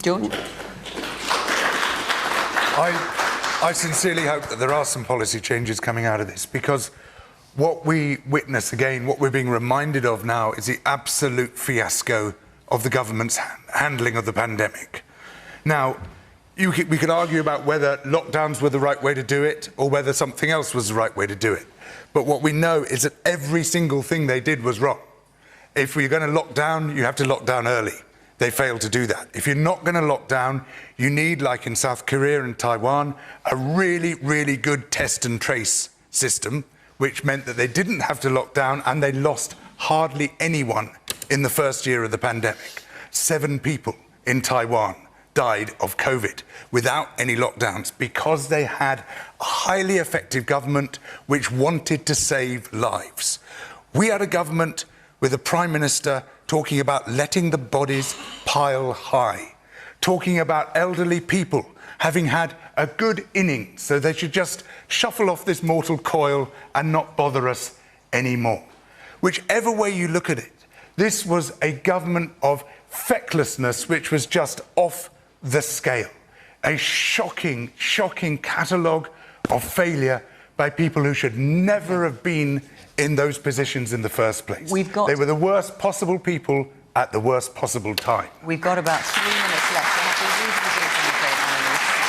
George? I sincerely hope that there are some policy changes coming out of this, because what we witness again, what we're being reminded of now, is the absolute fiasco of the government's handling of the pandemic. Now, we could argue about whether lockdowns were the right way to do it or whether something else was the right way to do it. But what we know is that every single thing they did was wrong. If you're going to lock down, you have to lock down early. They failed to do that. If you're not going to lock down, you need, like in South Korea and Taiwan, a really, really good test and trace system, which meant that they didn't have to lock down, and they lost hardly anyone in the first year of the pandemic. 7 people in Taiwan died of COVID without any lockdowns because they had a highly effective government which wanted to save lives. We had a government with a Prime Minister talking about letting the bodies pile high, talking about elderly people having had a good innings, so they should just shuffle off this mortal coil and not bother us anymore. Whichever way you look at it, this was a government of fecklessness which was just off the scale. A shocking, shocking catalogue of failure by people who should never have been in those positions in the first place. They were the worst possible people at the worst possible time. We've got about 3 minutes left.